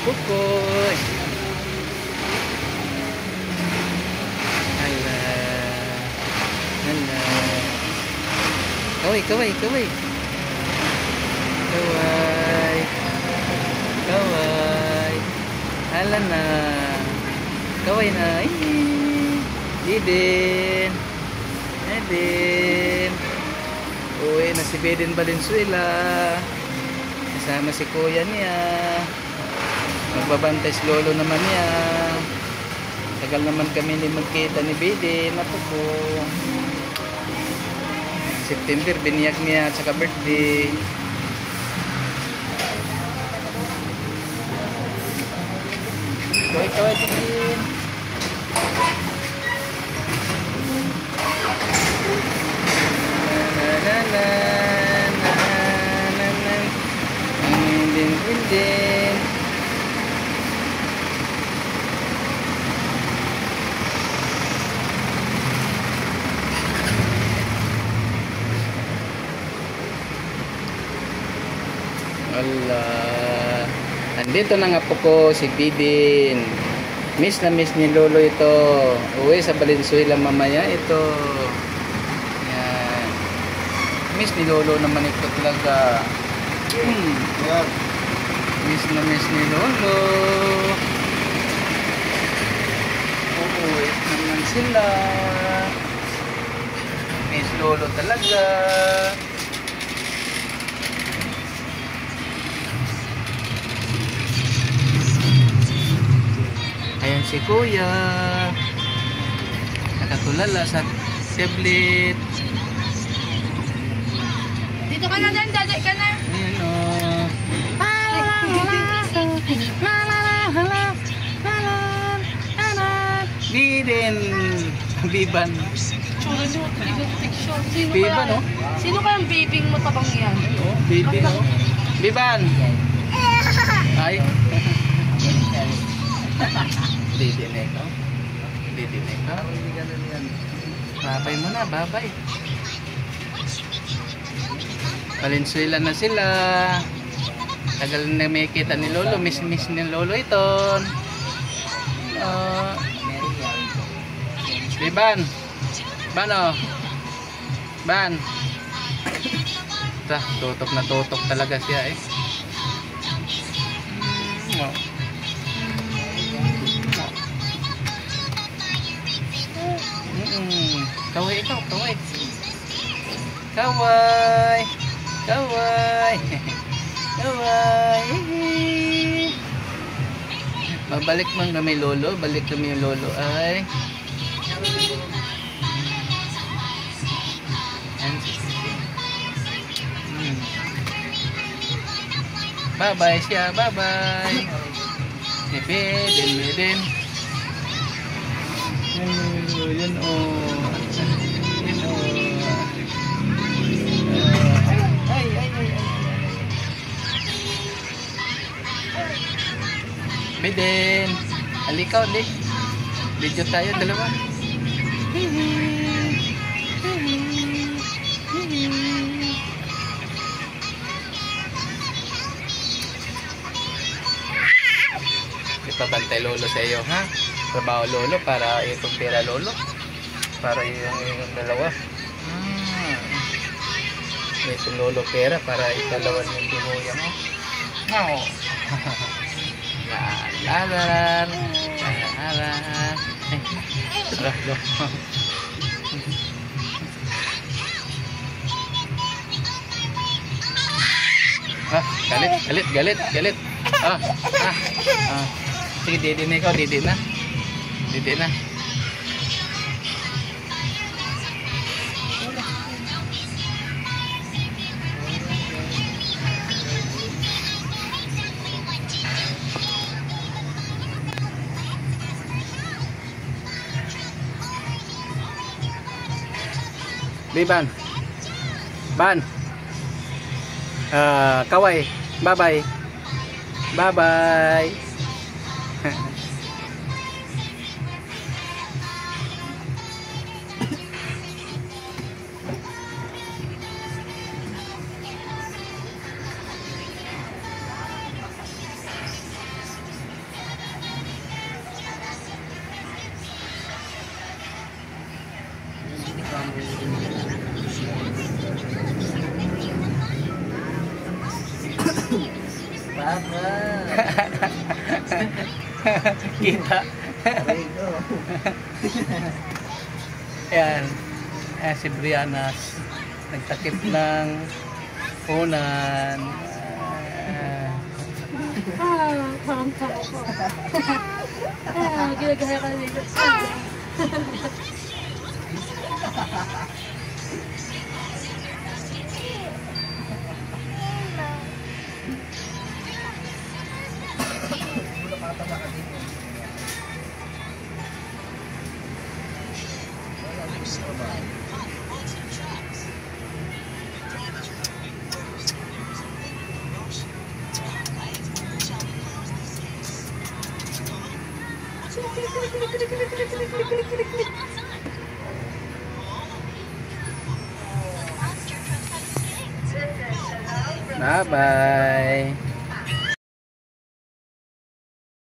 Pukoy. Hala. Hala. Kaway, kaway, kaway. Kaway. Kaway. Hala na. Kaway na. Eden. Eden. Uwi na si Beden Valenzuela. Kasama si kuya niya. Magbabantay si lolo naman niya. Tagal naman kami hindi magkita ni Beden. Apo po. September biniyak niya at saka birthday. Kaway din. Din. Allah. Andito na nga po ko si Biden. Miss na miss ni lolo ito. Uwi sa Valenzuela mamaya ito. Yan. Miss ni lolo naman ito talaga. Yeah. Miss na miss ni lolo. Uuwi naman sila. Miss lolo talaga. Ayan si kuya. Nakatulala sa tablet. Dito ka na dyan, daday ka na. Ayan o. Biden. Biban. Biban o. Sino kayang bibing mo tabang yan? Biban o. Biban. Ay. Didinig o. Didinig o. Babay mo na, babay. Valenzuela na sila. Tagal na may kita ni lolo. Miss ni lolo ito. Ban. Ban o. Ban. Tutok na tutok talaga siya eh. Kaway ikaw, kaway. Kaway. Kaway. Kaway. Babalik man kami lolo, balik kami yung lolo ay. Bye-bye siya, bye-bye. Beden. Yun o. Yun o. Ay. Beden. Halika ulit. Video tayo, dalawa. Ipabantay lolo sa iyo, ha? Trabaho lolo para itong pera lolo. Para yung dalawa. Itong lolo pera para ikalawan yung binuya mo. No. Lalaran. Lalaran. Ralo. Galit. Sige, didi na ikaw, didi na. Biban. Ban. Kaway. Bye-bye. Bye-bye. Kita. Ayan. Ayan si Brianas. Nagtakip ng unan. Parang tako. Ginagaya ka dito. Bye-bye.